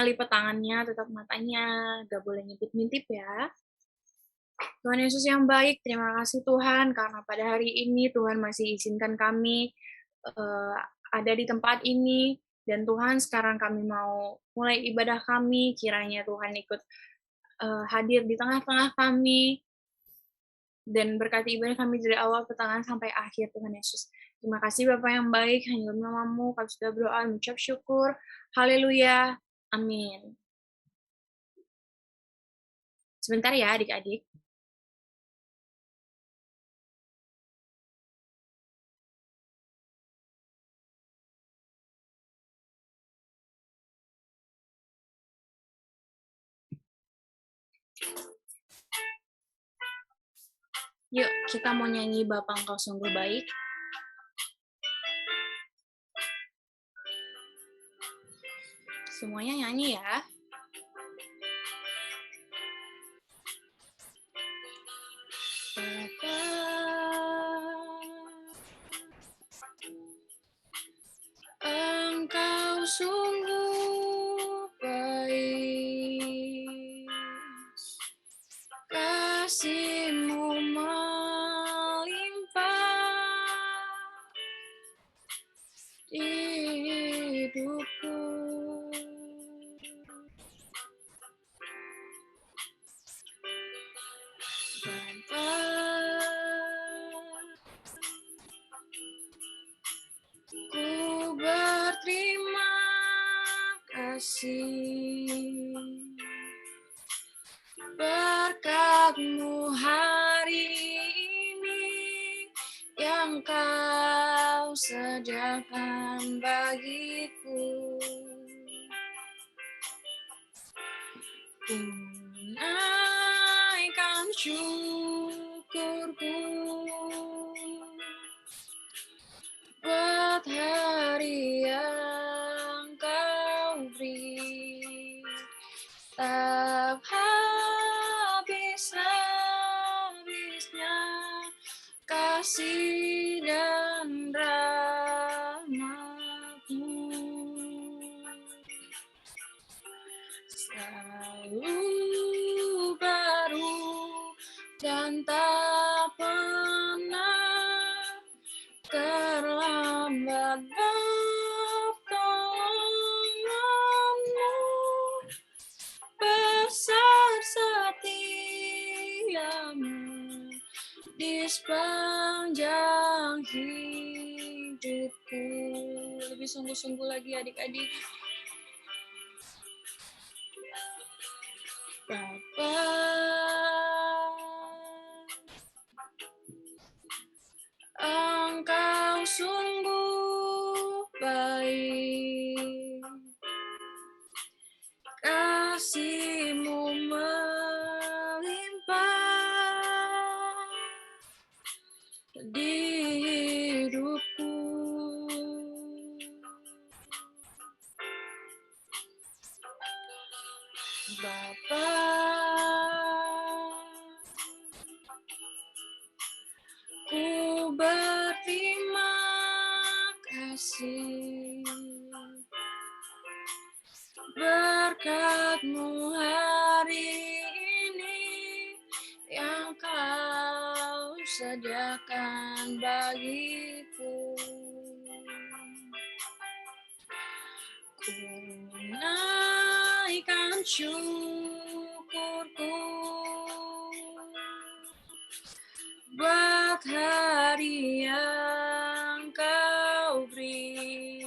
lipat tangannya, tutup matanya, gak boleh ngintip-ngintip ya. Tuhan Yesus yang baik, terima kasih Tuhan, karena pada hari ini Tuhan masih izinkan kami ada di tempat ini, dan Tuhan sekarang kami mau mulai ibadah kami, kiranya Tuhan ikut hadir di tengah-tengah kami, dan berkati ibadah kami dari awal pertengahan sampai akhir, Tuhan Yesus. Terima kasih Bapa yang baik, hanya namamu, kami sudah berdoa, mengucap syukur, haleluya, amin. Sebentar ya adik-adik. Yuk, kita mau nyanyi Bapa Engkau Sungguh Baik. Semuanya nyanyi ya. Bapa, Engkau sungguh baik, kasih-Mu melimpah di hidupku. Bapa, ku berterima kasih berkat-Mu hari ini yang Kau sediakan bagiku. Tunaikan syukurku buat hari yang Kau beri, tak habis-habisnya kasih dan rahmat-Mu. Selalu baru dan tak pernah terlambat pertolongan-Mu, besar setia-Mu di sepanjang hidupku. Lebih sungguh-sungguh lagi adik-adik. Bapa, Engkau sungguh baik, kasih-Mu melimpah di hidupku. Bapa, ku berterima kasih berkat-Mu hari ini yang Kau sediakan bagiku. Ku naikkan syukurku buat hari yang Kau beri,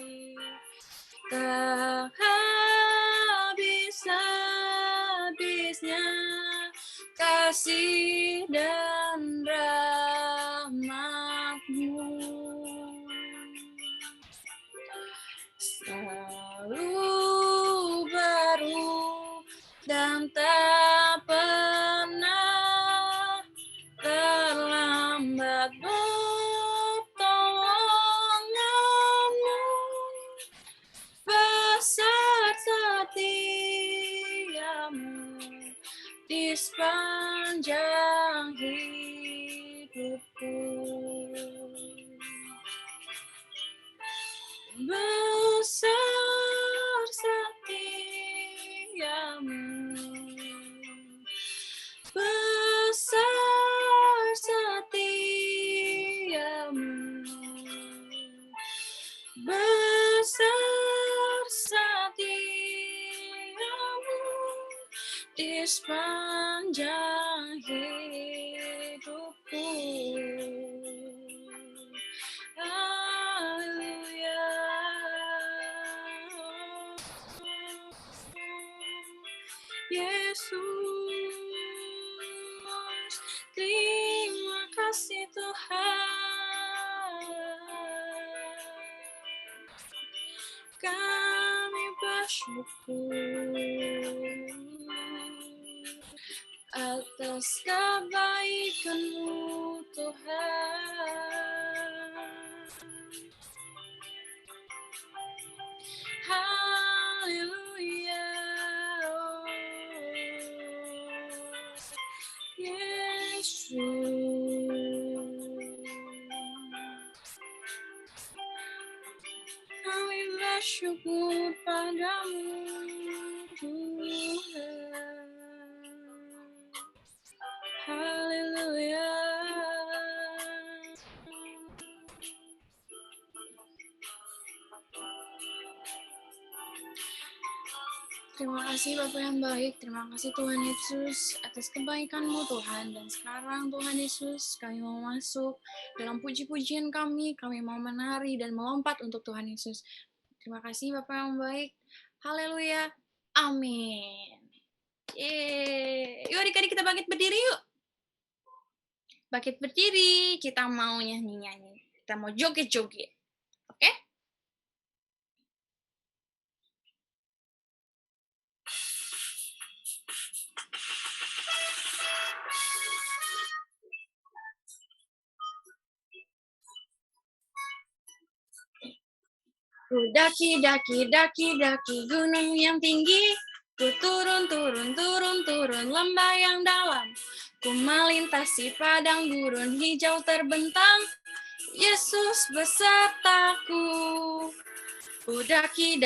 tak habis-habisnya kasih dan rahmat-Mu. Selalu baru dan tak pernah terlambat pertolongan-Mu, besar setia-Mu di sepanjang hidupku. Besar setia di sepanjang hidupku. Haleluya. Yesus, terima kasih Tuhan. Kami bersyukur atas kebaikan-Mu Tuhan. Haleluya. Yesus. Kami bersyukur padamu Tuhan. Haleluya. Terima kasih Bapak yang baik, terima kasih Tuhan Yesus atas kebaikan-Mu Tuhan. Dan sekarang Tuhan Yesus, kami mau masuk dalam puji-pujian kami mau menari dan melompat untuk Tuhan Yesus. Terima kasih Bapak yang baik, haleluya, amin. Yeay. Yuk adik-adik kita bangkit berdiri yuk. Bangkit berdiri, kita mau nyanyi-nyanyi, kita mau joget-joget, oke? Ku daki gunung yang tinggi, ku turun lembah yang dalam, ku melintasi padang gurun hijau terbentang, Yesus besertaku. Ku daki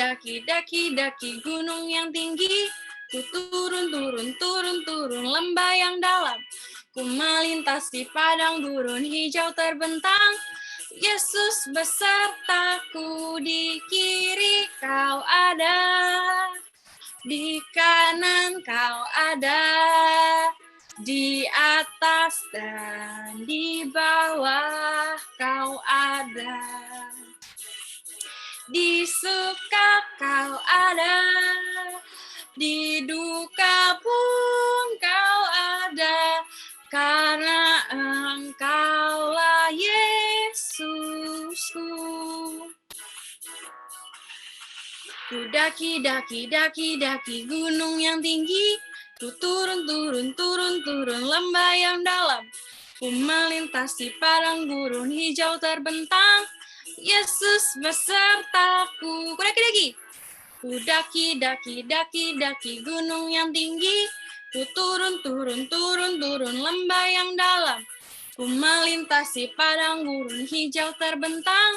gunung yang tinggi, ku turun lembah yang dalam, ku melintasi padang gurun hijau terbentang, Yesus besertaku. Di kiri Kau ada, di kanan Kau ada, di atas dan di bawah Kau ada. Di suka Kau ada, di duka pun Kau ada, karena Engkaulah Yesusku. Ku daki gunung yang tinggi, ku turun lembah yang dalam, ku melintasi padang gurun hijau terbentang, Yesus besertaku. Ku daki. Ku daki gunung yang tinggi, ku turun lembah yang dalam, ku melintasi padang gurun hijau terbentang,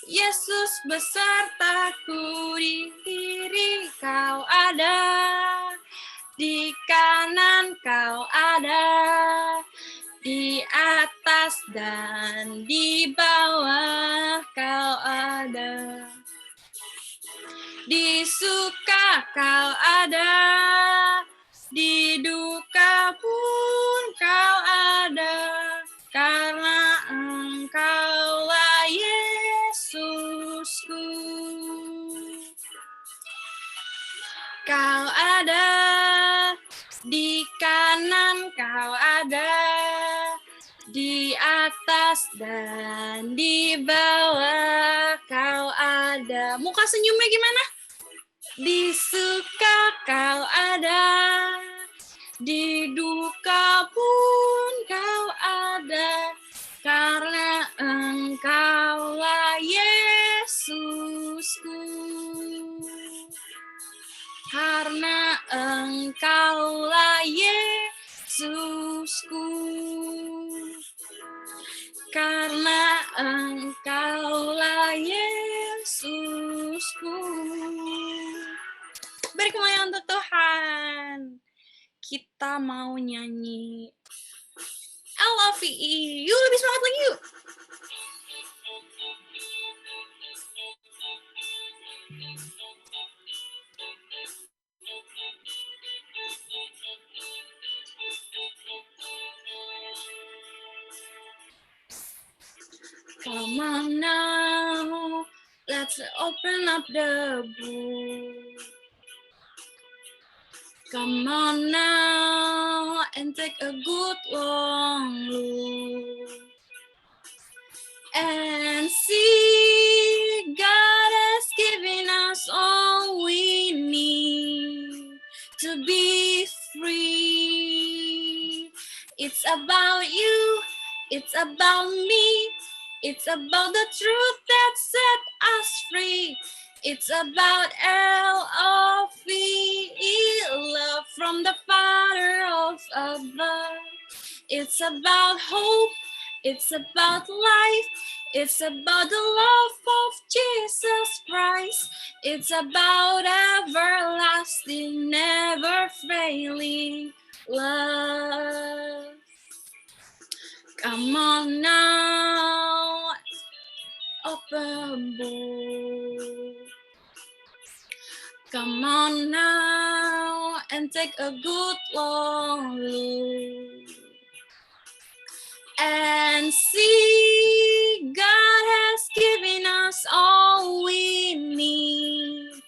Yesus besertaku. Di kiri Kau ada, di kanan Kau ada, di atas dan di bawah Kau ada. Di suka Kau ada, di duka pun Kau ada, karena Engkaulah Yesusku. Kau ada, di kanan Kau ada, di atas dan di bawah Kau ada. Muka senyumnya gimana? Di suka Kau ada, di duka pun Kau ada, karena Engkaulah Yesusku. Karena Engkaulah Yesusku. Karena Engkaulah Yesusku. Beri kemuliaan untuk Tuhan. Kita mau nyanyi I love you. Yuk lebih semangat lagi yuk. Come on now, let's open up the book. Come on now and take a good long look and see God has given us all we need to be free. It's about you, it's about me, it's about the truth that set us free. It's about L-O-V-E, love from the Father of above. It's about hope, it's about life, it's about the love of Jesus Christ. It's about everlasting, never failing love. Come on now, open book. Come on now and take a good long look and see God has given us all we need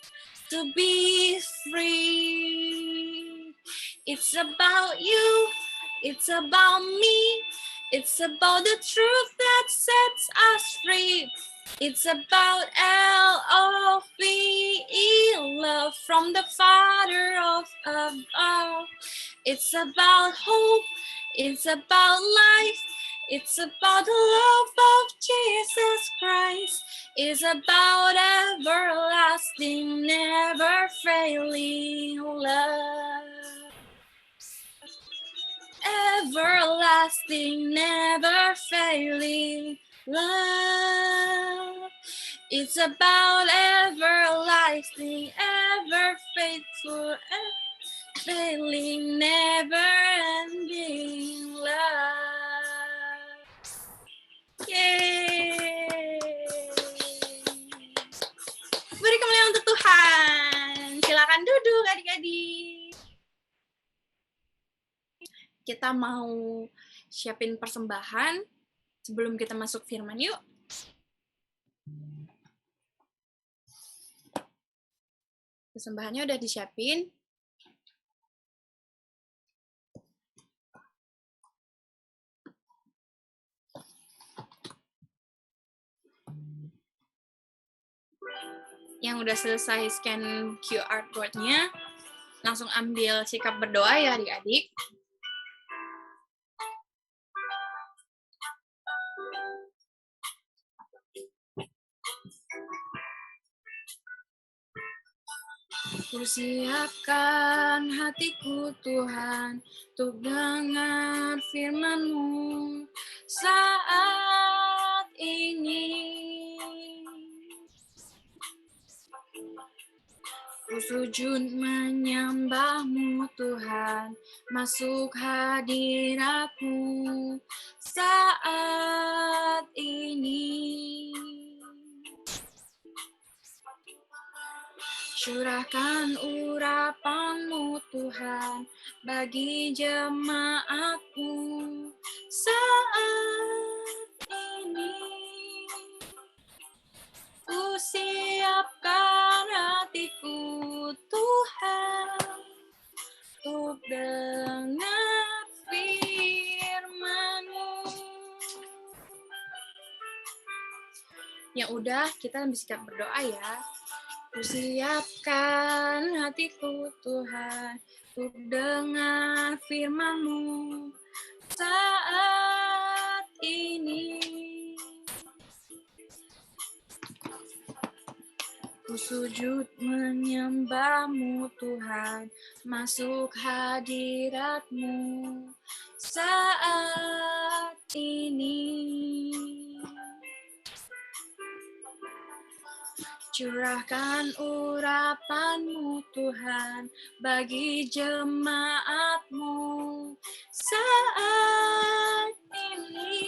to be free. It's about you, it's about me, it's about the truth that sets us free. It's about L-O-V-E, love from the Father of above. It's about hope, it's about life, it's about the love of Jesus Christ. It's about everlasting, never failing love. Everlasting, never failing love. It's about everlasting, ever faithful, failing, never-ending love. Yeay! Beri kemuliaan untuk Tuhan. Silakan duduk adik-adik. Kita mau siapin persembahan sebelum kita masuk firman yuk. Persembahannya udah disiapin. Yang udah selesai scan QR code-nya, langsung ambil sikap berdoa ya adik-adik. Kusiapkan hatiku Tuhan untuk dengar firman-Mu saat ini. Ku sujud menyembah-Mu Tuhan, masuk hadirat-Mu saat ini. Curahkan urapan-Mu Tuhan bagi jemaat-Mu saat ini. Ku siapkan hatiku Tuhan untuk dengar firman-Mu. Yang udah, kita bersikap berdoa ya. Ku siapkan hatiku Tuhan untuk dengar firman-Mu saat ini. Ku sujud menyembah-Mu Tuhan, masuk hadirat-Mu saat ini. Curahkan urapan-Mu Tuhan bagi jemaat-Mu saat ini.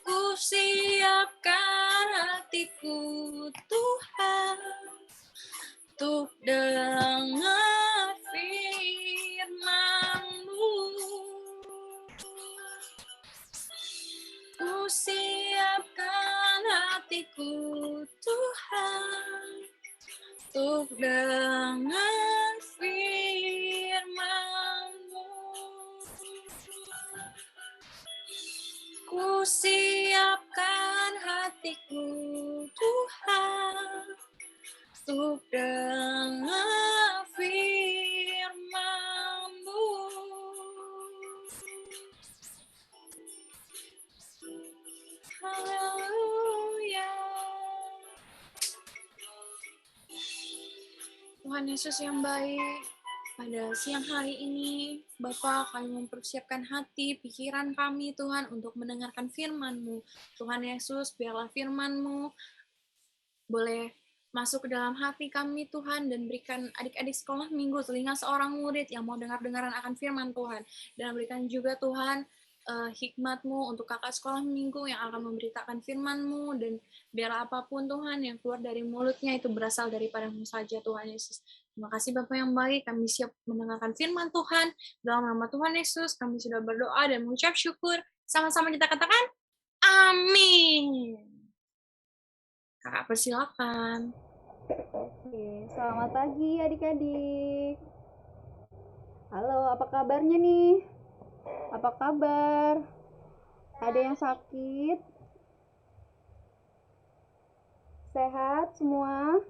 Ku siapkan hatiku Tuhan untuk dengar firman-Mu. Ku hatiku Tuhan, untuk dengar firman-Mu. Ku siapkan hatiku Tuhan, untuk dengar firman-Mu. Haleluya. Tuhan Yesus yang baik, pada siang hari ini, Bapa, kami mempersiapkan hati, pikiran kami, Tuhan, untuk mendengarkan firman-Mu. Tuhan Yesus, biarlah firman-Mu boleh masuk ke dalam hati kami, Tuhan, dan berikan adik-adik sekolah minggu telinga seorang murid yang mau dengar-dengaran akan firman Tuhan. Dan berikan juga, Tuhan, hikmat-Mu untuk kakak sekolah minggu yang akan memberitakan firman-Mu, dan biarlah apapun, Tuhan, yang keluar dari mulutnya itu berasal daripada-Mu saja, Tuhan Yesus. Terima kasih Bapak yang baik, kami siap mendengarkan firman Tuhan. Dalam nama Tuhan Yesus, kami sudah berdoa dan mengucap syukur. Sama-sama kita katakan, amin. Kakak persilakan. Oke, selamat pagi adik-adik. Halo, apa kabarnya nih? Apa kabar? Ada yang sakit? Sehat semua?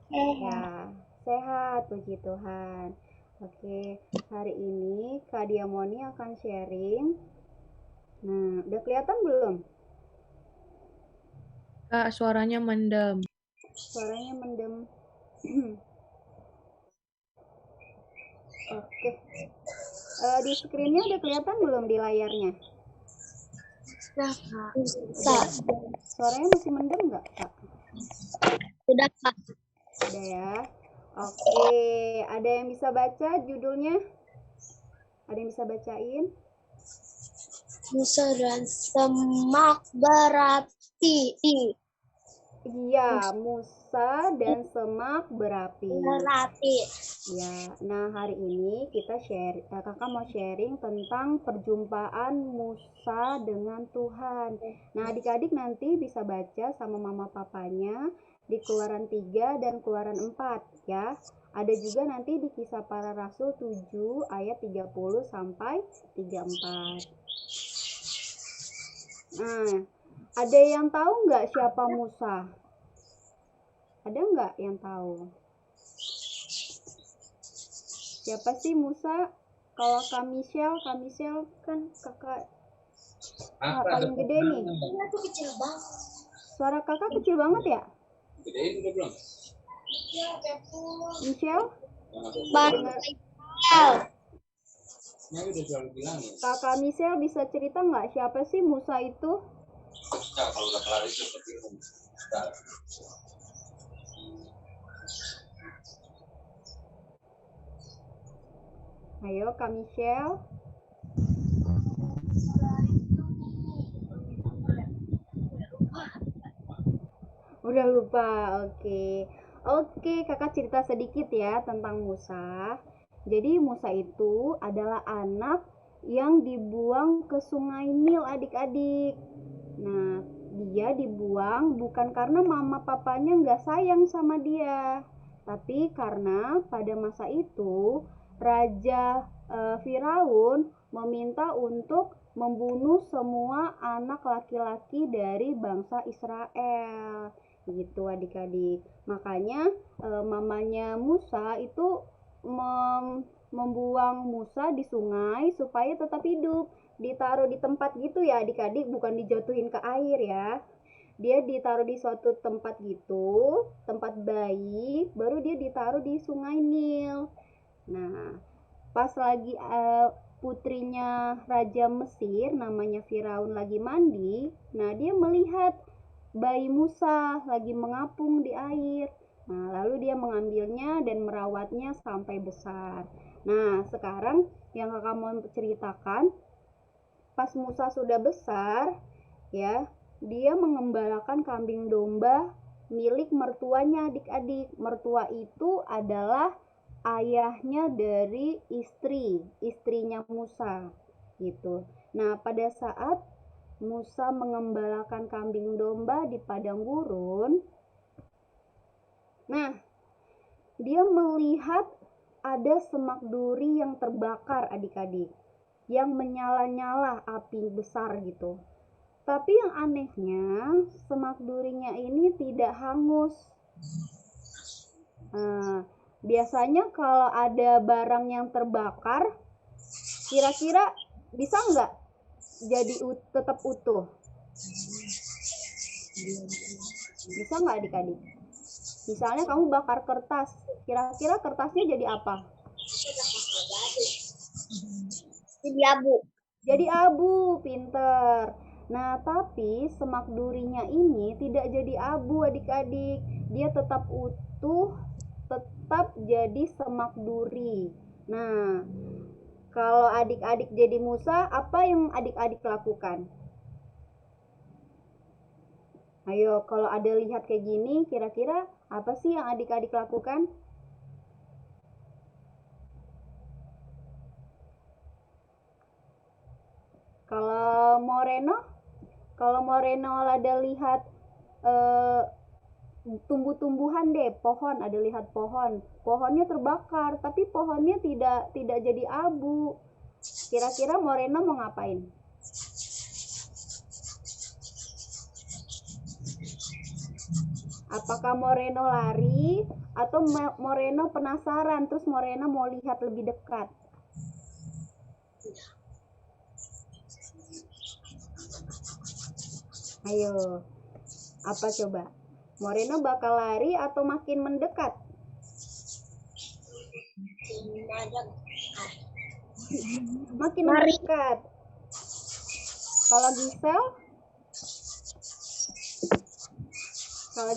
Ya, sehat, puji Tuhan. Oke, hari ini Kak Diamoni akan sharing. Nah, udah kelihatan belum? Kak, suaranya mendem. Suaranya mendem. Oke. Di screen-nya udah kelihatan belum di layarnya? Sudah, Kak. Suaranya masih mendem nggak, Kak? Sudah, Kak. Udah ya. Oke, ada yang bisa baca judulnya? Ada yang bisa bacain? Musa dan semak berapi. Iya, Musa dan semak berapi. Ya, nah hari ini kita kakak mau sharing tentang perjumpaan Musa dengan Tuhan. Nah, adik-adik nanti bisa baca sama mama papanya di Keluaran 3 dan Keluaran 4 ya. Ada juga nanti di Kisah Para Rasul 7 ayat 30 sampai 34. Nah, ada yang tahu nggak siapa Musa? Ada nggak yang tahu? Siapa sih Musa? Kalau Kak Michelle kan kakak paling gede nih. Suara kakak kecil banget ya? Gedein udah belum? Michelle? Nah, udah selalu bilang ya. Kakak Michelle bisa cerita nggak siapa sih Musa itu? Nah, kalau udah kelar itu seperti itu. Ayo Kak Michelle. Udah lupa, oke kakak cerita sedikit ya tentang Musa. Jadi Musa itu adalah anak yang dibuang ke sungai Nil adik-adik. Nah, dia dibuang bukan karena mama papanya nggak sayang sama dia, tapi karena pada masa itu Raja Firaun meminta untuk membunuh semua anak laki-laki dari bangsa Israel gitu adik-adik. Makanya mamanya Musa itu membuang Musa di sungai supaya tetap hidup, ditaruh di tempat gitu ya adik-adik, bukan dijatuhin ke air ya. Dia ditaruh di suatu tempat gitu, tempat bayi, baru dia ditaruh di sungai Nil. Nah, pas lagi putrinya Raja Mesir namanya Firaun lagi mandi, nah dia melihat bayi Musa lagi mengapung di air. Nah, lalu dia mengambilnya dan merawatnya sampai besar. Nah, sekarang yang kakak mau ceritakan, pas Musa sudah besar, ya, dia mengembalakan kambing domba milik mertuanya adik-adik. Mertua itu adalah ayahnya dari istrinya Musa gitu. Nah, pada saat Musa mengembalakan kambing domba di padang gurun, nah, dia melihat ada semak duri yang terbakar adik-adik, yang menyala-nyala api besar gitu. Tapi yang anehnya, semak durinya ini tidak hangus. Biasanya kalau ada barang yang terbakar, kira-kira bisa nggak jadi tetap utuh? Bisa nggak adik-adik? Misalnya kamu bakar kertas, kira-kira kertasnya jadi apa? Jadi abu. Jadi abu, pinter. Nah, tapi semak durinya ini tidak jadi abu adik-adik. Dia tetap utuh, tetap jadi semak duri. Nah, kalau adik-adik jadi Musa, apa yang adik-adik lakukan? Ayo, kalau ada lihat kayak gini, kira-kira apa sih yang adik-adik lakukan? Kalau Moreno ada lihat tumbuh-tumbuhan deh, pohon, ada lihat pohonnya terbakar, tapi pohonnya tidak jadi abu. Kira-kira Moreno mau ngapain? Apakah Moreno lari atau Moreno penasaran terus Moreno mau lihat lebih dekat? Ayo, apa coba? Moreno bakal lari atau makin mendekat? Makin mendekat. Kalau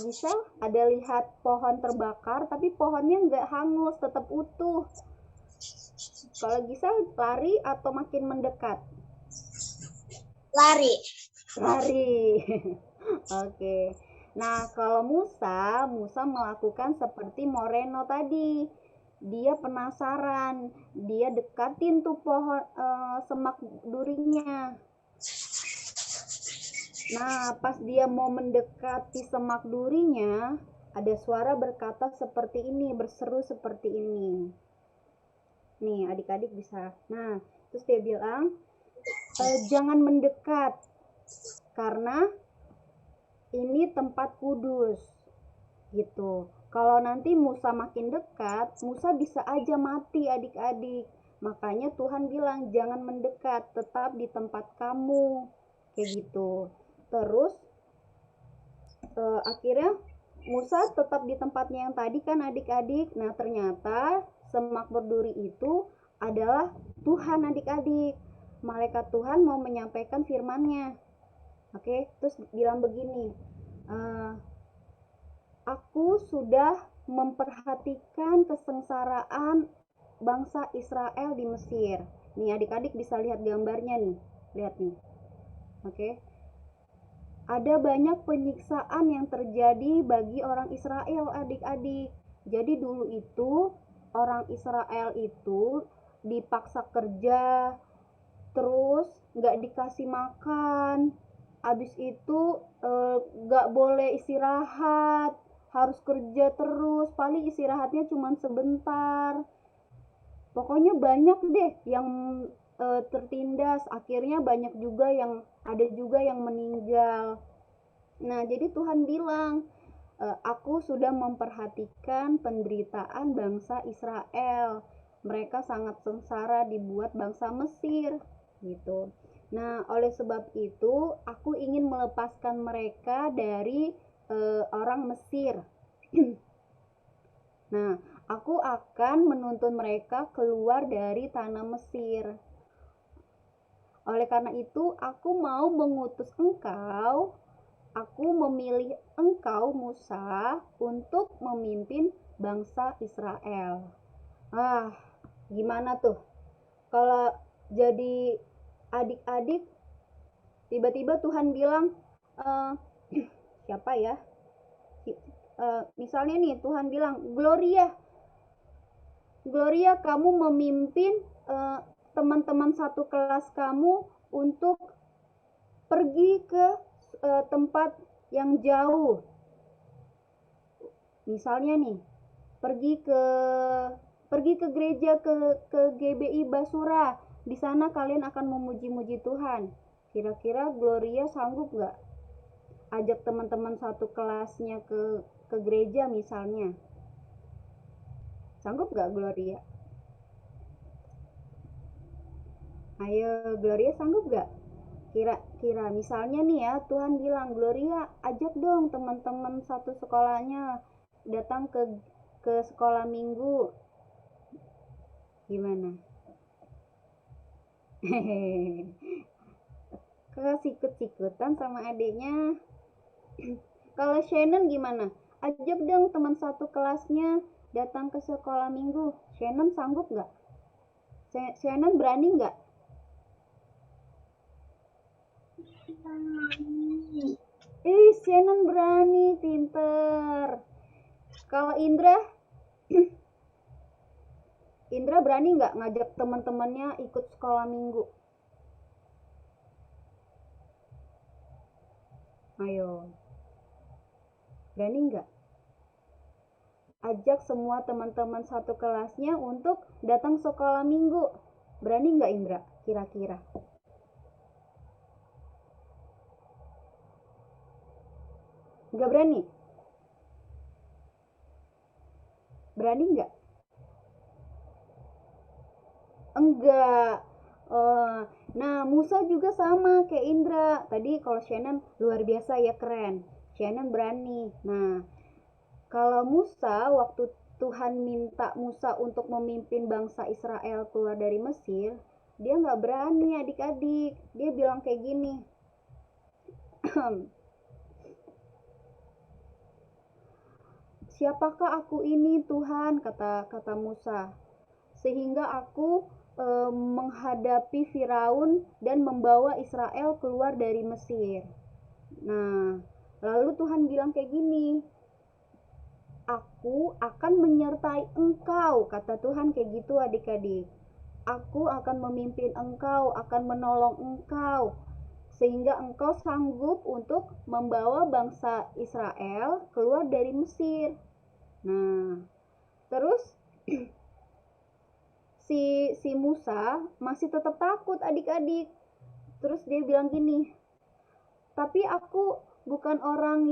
Gisel ada lihat pohon terbakar tapi pohonnya nggak hangus, tetap utuh. Kalau Gisel lari atau makin mendekat? Lari. Oke. Nah, kalau Musa melakukan seperti Moreno tadi. Dia penasaran, dia dekatin tuh pohon semak durinya. Nah, pas dia mau mendekati semak durinya, ada suara berkata seperti ini, berseru seperti ini. Nih, adik-adik bisa. Nah, terus dia bilang, jangan mendekat, karena ini tempat kudus. Gitu. Kalau nanti Musa makin dekat, Musa bisa aja mati adik-adik. Makanya Tuhan bilang, jangan mendekat, tetap di tempat kamu. Kayak gitu. Terus akhirnya Musa tetap di tempatnya yang tadi kan adik-adik. Nah, ternyata semak berduri itu adalah Tuhan adik-adik. Malaikat Tuhan mau menyampaikan firman-Nya. Oke, terus bilang begini, aku sudah memperhatikan kesengsaraan bangsa Israel di Mesir. Nih adik-adik bisa lihat gambarnya nih. Lihat nih. Oke. Ada banyak penyiksaan yang terjadi bagi orang Israel adik-adik. Jadi dulu itu orang Israel itu dipaksa kerja, terus nggak dikasih makan, habis itu nggak boleh istirahat, harus kerja terus, paling istirahatnya cuma sebentar. Pokoknya banyak deh yang tertindas, akhirnya banyak juga yang ada juga yang meninggal. Nah, jadi Tuhan bilang, aku sudah memperhatikan penderitaan bangsa Israel. Mereka sangat sengsara dibuat bangsa Mesir, gitu. Nah, oleh sebab itu, aku ingin melepaskan mereka dari orang Mesir. Nah, aku akan menuntun mereka keluar dari tanah Mesir. Oleh karena itu, aku mau mengutus engkau, aku memilih engkau Musa untuk memimpin bangsa Israel. Gimana tuh? Kalau jadi adik-adik, tiba-tiba Tuhan bilang, siapa ya? Misalnya nih, Tuhan bilang, Gloria kamu memimpin teman-teman satu kelas kamu untuk pergi ke tempat yang jauh. Misalnya nih, pergi ke gereja, ke GBI Basura. Di sana kalian akan memuji-muji Tuhan. Kira-kira Gloria sanggup nggak ajak teman-teman satu kelasnya ke gereja misalnya? Sanggup nggak Gloria? Ayo Gloria, sanggup nggak? Kira-kira misalnya nih ya, Tuhan bilang, Gloria ajak dong teman-teman satu sekolahnya datang ke sekolah minggu. Gimana? Kakak sikut-sikutan sama adiknya. Kalau Shannon gimana? Ajak dong teman satu kelasnya datang ke sekolah minggu. Shannon sanggup nggak? Shannon berani nggak? Shannon berani, pinter. Kalau Indra, Indra berani nggak ngajak teman-temannya ikut sekolah minggu? Ayo, berani nggak? Ajak semua teman-teman satu kelasnya untuk datang sekolah minggu. Berani nggak Indra? Kira-kira? Nggak berani? Berani nggak? Enggak. Nah, Musa juga sama kayak Indra. Tadi kalau Shannon luar biasa ya, keren. Shannon berani. Nah, kalau Musa, waktu Tuhan minta Musa untuk memimpin bangsa Israel keluar dari Mesir, dia nggak berani adik-adik. Dia bilang kayak gini. Siapakah aku ini Tuhan, kata Musa, sehingga aku menghadapi Firaun dan membawa Israel keluar dari Mesir. Nah, lalu Tuhan bilang kayak gini, aku akan menyertai engkau, kata Tuhan kayak gitu adik-adik. Aku akan memimpin engkau, akan menolong engkau, sehingga engkau sanggup untuk membawa bangsa Israel keluar dari Mesir. Nah, terus si Musa masih tetap takut adik-adik. Terus dia bilang gini, tapi aku bukan orang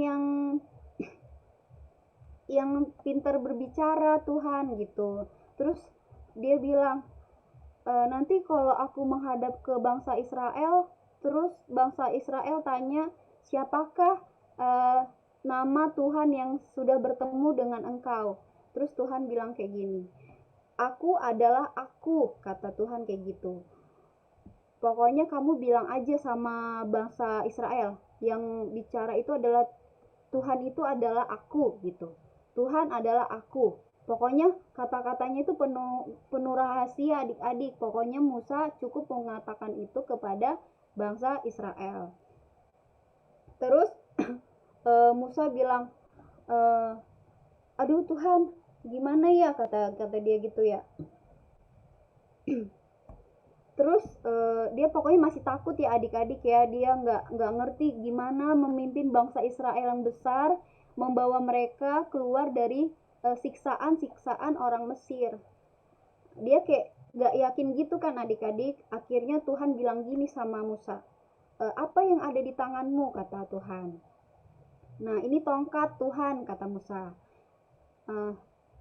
yang pintar berbicara Tuhan gitu. Terus dia bilang, nanti kalau aku menghadap ke bangsa Israel, terus bangsa Israel tanya, siapakah nama Tuhan yang sudah bertemu dengan engkau? Terus Tuhan bilang kayak gini, aku adalah aku, kata Tuhan kayak gitu. Pokoknya kamu bilang aja sama bangsa Israel, yang bicara itu adalah Tuhan, itu adalah aku gitu. Tuhan adalah aku. Pokoknya kata-katanya itu penuh rahasia adik-adik. Pokoknya Musa cukup mengatakan itu kepada bangsa Israel. Terus Musa bilang, aduh Tuhan, gimana ya, kata dia gitu ya. Terus dia pokoknya masih takut ya adik-adik ya. Dia nggak ngerti gimana memimpin bangsa Israel yang besar, membawa mereka keluar dari siksaan-siksaan orang Mesir. Dia kayak nggak yakin gitu kan adik-adik. Akhirnya Tuhan bilang gini sama Musa, apa yang ada di tanganmu, kata Tuhan. Nah, ini tongkat Tuhan, kata Musa.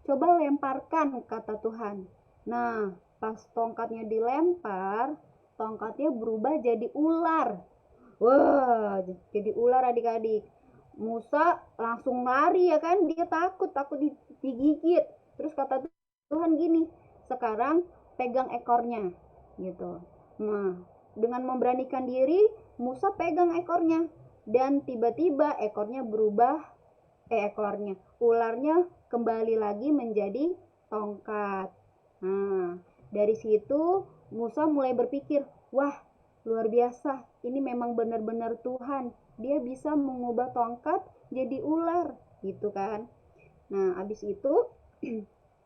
Coba lemparkan, kata Tuhan. Nah, pas tongkatnya dilempar, tongkatnya berubah jadi ular. Wah, jadi ular adik-adik. Musa langsung lari ya kan, dia takut digigit. Terus kata Tuhan gini, sekarang pegang ekornya gitu. Nah, dengan memberanikan diri, Musa pegang ekornya dan tiba-tiba ekornya berubah, ularnya kembali lagi menjadi tongkat. Nah, dari situ Musa mulai berpikir, wah luar biasa, ini memang benar-benar Tuhan, dia bisa mengubah tongkat jadi ular gitu kan. Nah, habis itu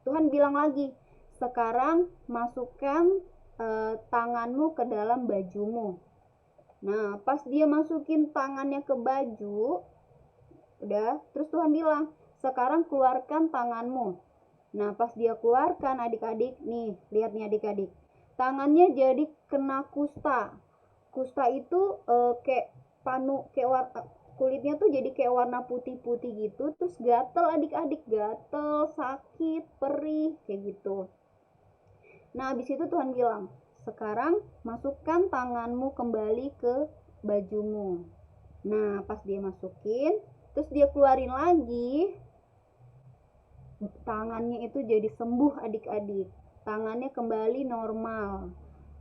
Tuhan bilang lagi, sekarang masukkan tanganmu ke dalam bajumu. Nah, pas dia masukin tangannya ke baju, udah, terus Tuhan bilang, sekarang keluarkan tanganmu. Nah, pas dia keluarkan adik-adik, nih, lihat nih adik-adik. Tangannya jadi kena kusta. Kusta itu kayak kulitnya tuh jadi kayak warna putih-putih gitu, terus gatel adik-adik, gatel, sakit, perih, kayak gitu. Nah, habis itu Tuhan bilang, sekarang masukkan tanganmu kembali ke bajumu. Nah, pas dia masukin, terus dia keluarin lagi, tangannya itu jadi sembuh adik-adik. Tangannya kembali normal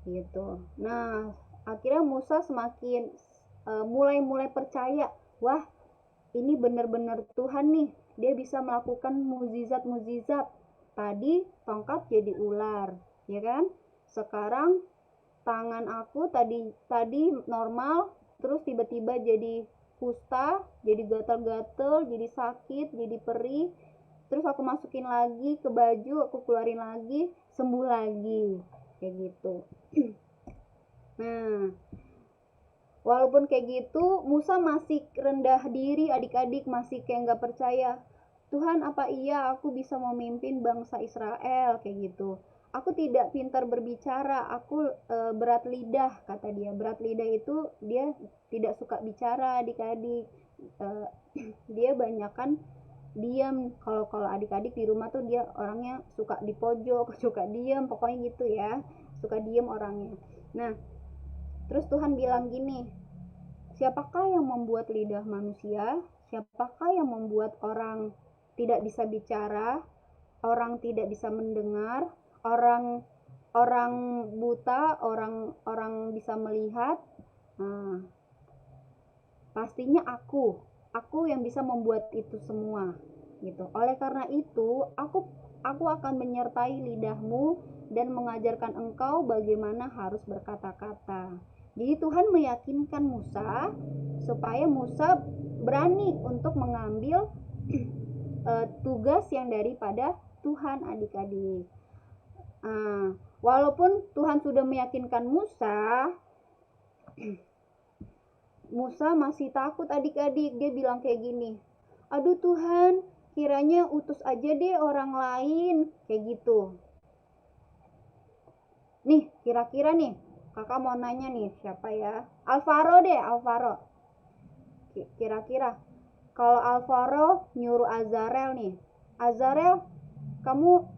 gitu. Nah, akhirnya Musa semakin mulai percaya, wah, ini benar-benar Tuhan nih, dia bisa melakukan mukjizat-mukjizat. Tadi tongkat jadi ular, ya kan? Sekarang tangan aku tadi normal, terus tiba-tiba jadi kusta, jadi gatal-gatal, jadi sakit, jadi perih. Terus aku masukin lagi ke baju, aku keluarin lagi, sembuh lagi, kayak gitu. Nah, walaupun kayak gitu, Musa masih rendah diri adik-adik, masih kayak nggak percaya. Tuhan, apa iya aku bisa memimpin bangsa Israel, kayak gitu. Aku tidak pintar berbicara, aku berat lidah, kata dia. Berat lidah itu dia tidak suka bicara adik-adik. Dia banyakan diam. Kalau adik-adik di rumah tuh dia orangnya suka di pojok, suka diam, pokoknya gitu ya. Suka diam orangnya. Nah, terus Tuhan bilang gini, siapakah yang membuat lidah manusia? Siapakah yang membuat orang tidak bisa bicara, orang tidak bisa mendengar, orang buta, orang bisa melihat? Nah, pastinya aku yang bisa membuat itu semua, gitu. Oleh karena itu, aku akan menyertai lidahmu dan mengajarkan engkau bagaimana harus berkata-kata. Jadi Tuhan meyakinkan Musa supaya Musa berani untuk mengambil tugas yang daripada Tuhan adik-adik. Walaupun Tuhan sudah meyakinkan Musa, Musa masih takut adik-adik. Dia bilang kayak gini, aduh Tuhan, kiranya utus aja deh orang lain, kayak gitu. Nih, kira-kira nih, kakak mau nanya nih, siapa ya? Alvaro deh, Alvaro. Kira-kira, kalau Alvaro nyuruh Azarel nih, Azarel, kamu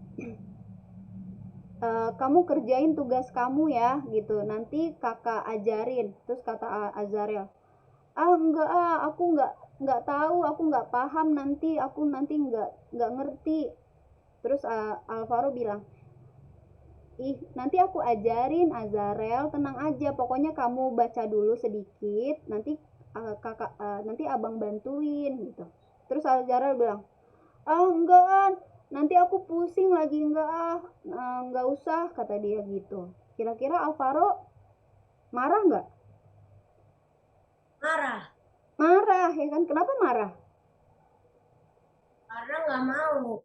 kerjain tugas kamu ya, gitu. Nanti kakak ajarin. Terus kata Azarel, enggak aku nggak tahu, aku nggak paham, nanti nggak ngerti. Terus Alvaro bilang, nanti aku ajarin Azarel, tenang aja, pokoknya kamu baca dulu sedikit, nanti nanti abang bantuin gitu. Terus Azarel bilang, enggak, nanti aku pusing lagi, nggak usah, kata dia gitu. Kira-kira Alvaro marah nggak? Marah ya kan? Kenapa marah? Karena nggak mau.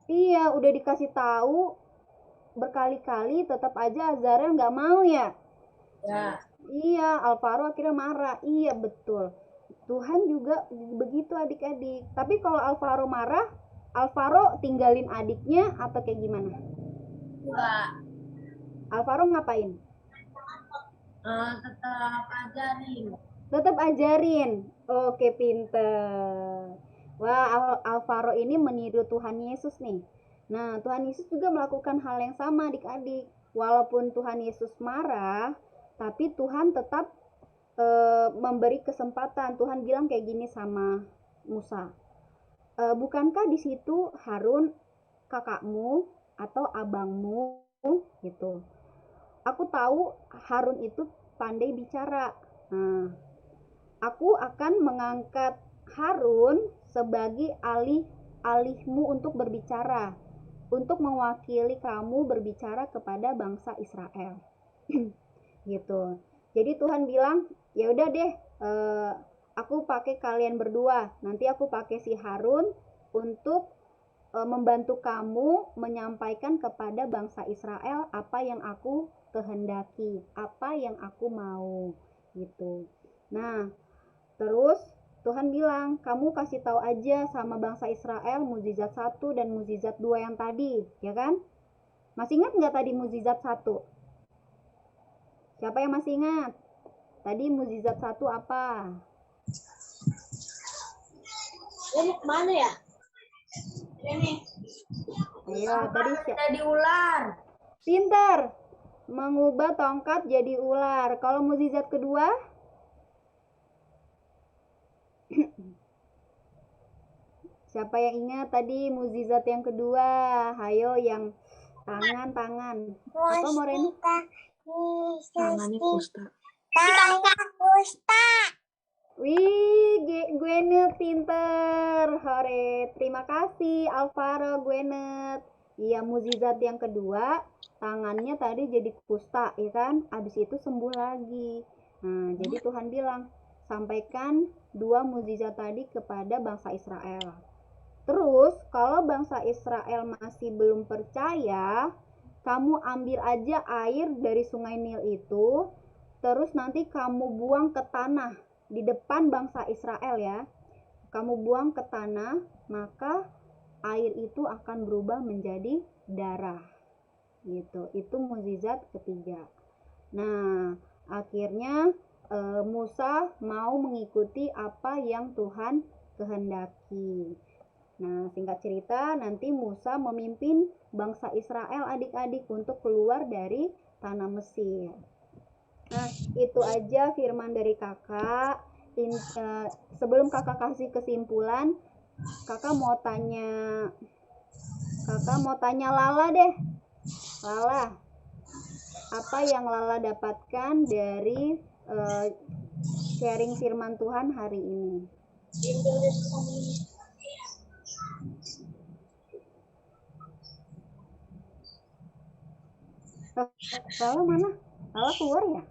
Iya, udah dikasih tahu berkali-kali, tetap aja Azarel nggak mau ya. Ya. Iya, Alvaro akhirnya marah. Iya, betul. Tuhan juga begitu adik-adik. Tapi kalau Alvaro marah, Alvaro tinggalin adiknya atau kayak gimana? Enggak. Alvaro ngapain? Tetap ajarin. Tetap ajarin. Oke, pinter. Wah, Alvaro ini meniru Tuhan Yesus nih. Nah, Tuhan Yesus juga melakukan hal yang sama adik-adik. Walaupun Tuhan Yesus marah, tapi Tuhan tetap memberi kesempatan. Tuhan bilang kayak gini sama Musa, bukankah di situ Harun kakakmu atau abangmu gitu. Aku tahu Harun itu pandai bicara. Nah, aku akan mengangkat Harun sebagai alihmu untuk berbicara, untuk mewakili kamu berbicara kepada bangsa Israel. Gitu. Jadi Tuhan bilang, ya udah deh, aku pakai kalian berdua. Nanti aku pakai si Harun untuk membantu kamu menyampaikan kepada bangsa Israel apa yang aku kehendaki, apa yang aku mau. gitu. Nah, terus Tuhan bilang, kamu kasih tahu aja sama bangsa Israel mukjizat 1 dan mukjizat 2 yang tadi, ya kan? Masih ingat nggak tadi mukjizat 1? Siapa yang masih ingat? Tadi mukjizat 1 apa? Dia mau kemana ya? Ayo, tadi Jadi ular. pinter. Mengubah tongkat jadi ular. Kalau mukjizat kedua? Siapa yang ingat tadi mukjizat yang kedua? Hayo yang tangan. Apa Moreno? Tangannya kusta. Wih, Gwenet pinter. Hore, terima kasih Alvaro Gwenet. Iya, mukjizat yang kedua, tangannya tadi jadi kusta, ya kan? Abis itu sembuh lagi. Nah, jadi Tuhan bilang, sampaikan 2 mukjizat tadi kepada bangsa Israel. Terus, kalau bangsa Israel masih belum percaya, kamu ambil aja air dari sungai Nil itu, terus nanti kamu buang ke tanah di depan bangsa Israel ya. Kamu buang ke tanah, maka air itu akan berubah menjadi darah. Gitu. Itu mukjizat ketiga. Nah, akhirnya Musa mau mengikuti apa yang Tuhan kehendaki. Nah, singkat cerita, nanti Musa memimpin bangsa Israel adik-adik untuk keluar dari tanah Mesir. Nah, itu aja firman dari kakak. Sebelum kakak kasih kesimpulan, kakak mau tanya Lala deh. Lala, apa yang Lala dapatkan dari sharing firman Tuhan hari ini? Lala mana? Lala keluar ya?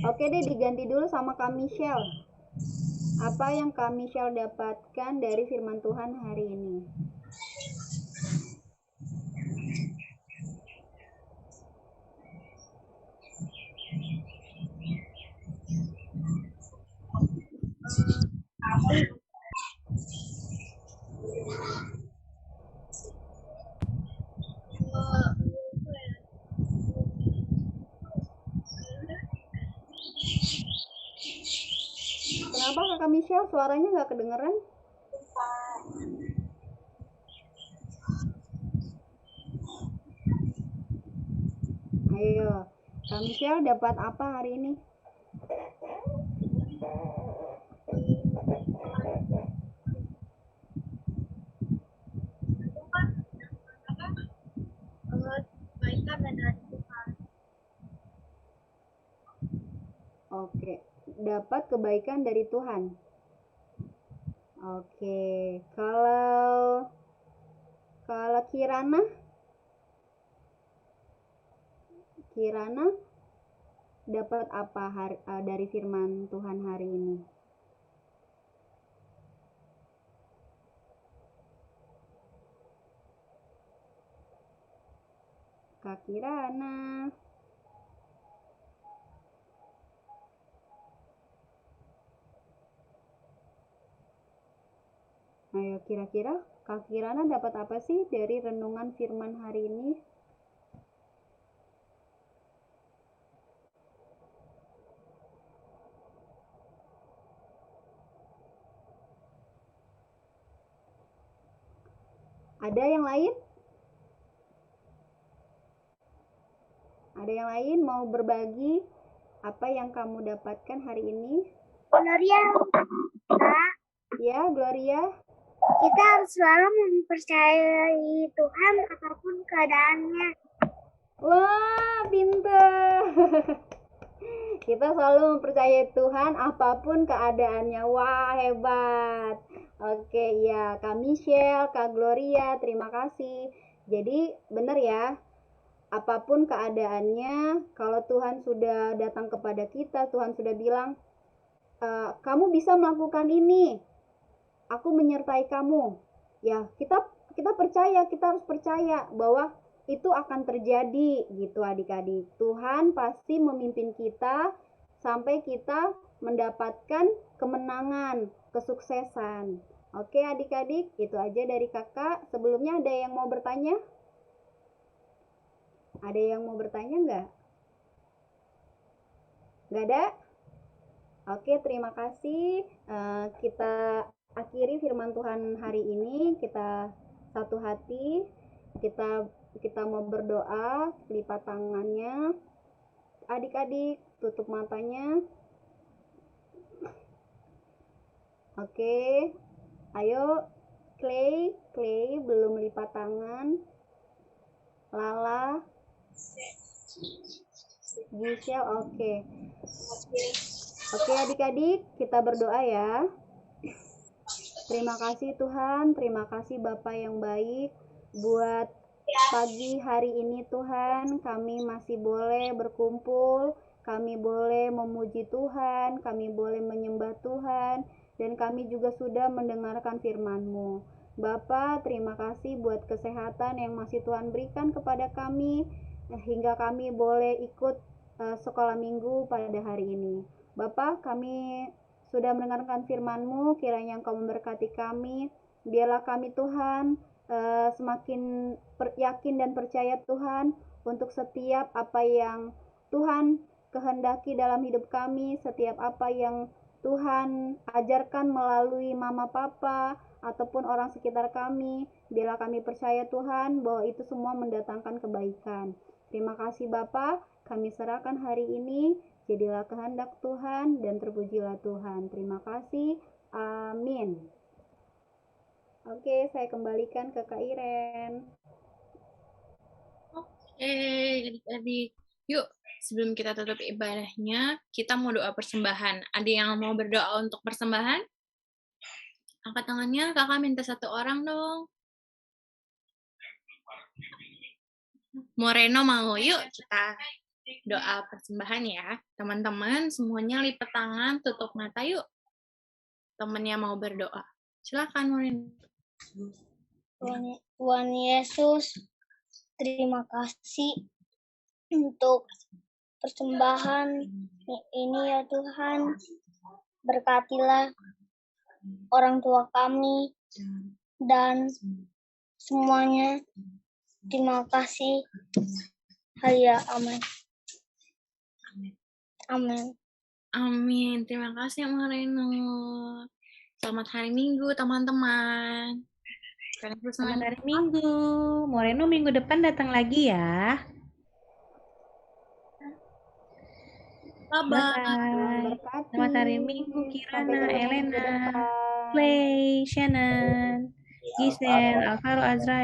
Oke deh, diganti dulu sama Kak Michelle. Apa yang Kak Michelle dapatkan dari firman Tuhan hari ini? Kenapa Kakak Michelle suaranya nggak kedengeran? Ayo, Kak Michelle dapat apa hari ini? Kebaikan dan dari Tuhan. Oke, dapat kebaikan dari Tuhan. Oke, kalau Kirana dapat apa dari firman Tuhan hari ini? Kak Kirana. Ayo, kira-kira Kak Kirana dapat apa sih dari renungan firman hari ini? Ada yang lain? Ada yang lain mau berbagi apa yang kamu dapatkan hari ini? Gloria, Kak, Ya, Gloria. kita harus selalu mempercayai Tuhan apapun keadaannya. Wah, pinter. Kita selalu mempercayai Tuhan apapun keadaannya. Wah, hebat. Oke, ya, Kak Michelle, Kak Gloria, terima kasih. Jadi, benar ya, apapun keadaannya, kalau Tuhan sudah datang kepada kita, Tuhan sudah bilang, kamu bisa melakukan ini, aku menyertai kamu. Ya, kita percaya, kita harus percaya bahwa itu akan terjadi gitu adik-adik. Tuhan pasti memimpin kita sampai kita mendapatkan kemenangan, kesuksesan. Oke adik-adik, itu aja dari kakak. Sebelumnya ada yang mau bertanya? Ada yang mau bertanya nggak? Nggak ada? Oke, terima kasih. Kita akhiri firman Tuhan hari ini. Kita satu hati. Kita mau berdoa, lipat tangannya. Adik-adik, tutup matanya. Oke. Ayo, Clay belum lipat tangan. Lala, Giselle, oke. Oke adik-adik, kita berdoa ya. Terima kasih Tuhan, terima kasih Bapak yang baik buat pagi hari ini Tuhan. Kami masih boleh berkumpul, kami boleh memuji Tuhan, kami boleh menyembah Tuhan, dan kami juga sudah mendengarkan firman-Mu. Bapak, terima kasih buat kesehatan yang masih Tuhan berikan kepada kami, hingga kami boleh ikut sekolah minggu pada hari ini. Bapak, kami sudah mendengarkan firman-Mu, kiranya Engkau memberkati kami. Biarlah kami Tuhan semakin yakin dan percaya Tuhan untuk setiap apa yang Tuhan kehendaki dalam hidup kami, setiap apa yang Tuhan ajarkan melalui mama papa ataupun orang sekitar kami. Biarlah kami percaya Tuhan bahwa itu semua mendatangkan kebaikan. Terima kasih Bapa, kami serahkan hari ini. Jadilah kehendak Tuhan dan terpujilah Tuhan. Terima kasih. Amin. Oke, saya kembalikan ke Kak Iren. Oke, adik-adik. Yuk, sebelum kita tutup ibadahnya, kita mau doa persembahan. Ada yang mau berdoa untuk persembahan? Angkat tangannya, kakak minta satu orang dong. Moreno mau, yuk kita doa persembahan ya. Teman-teman, semuanya lipat tangan, tutup mata yuk. Temennya mau berdoa. Silakan Moreno. Tuhan Yesus, terima kasih untuk persembahan ini ya Tuhan. Berkatilah orang tua kami dan semuanya. Terima kasih. Haya, amin. Amin. Amin. Terima kasih Moreno. Selamat hari Minggu teman-teman. Selamat hari Minggu. Moreno minggu depan datang lagi ya. Bye-bye. Selamat hari Minggu Kirana, Elena, Clay, Shannon, Giselle, Alvaro, Azra.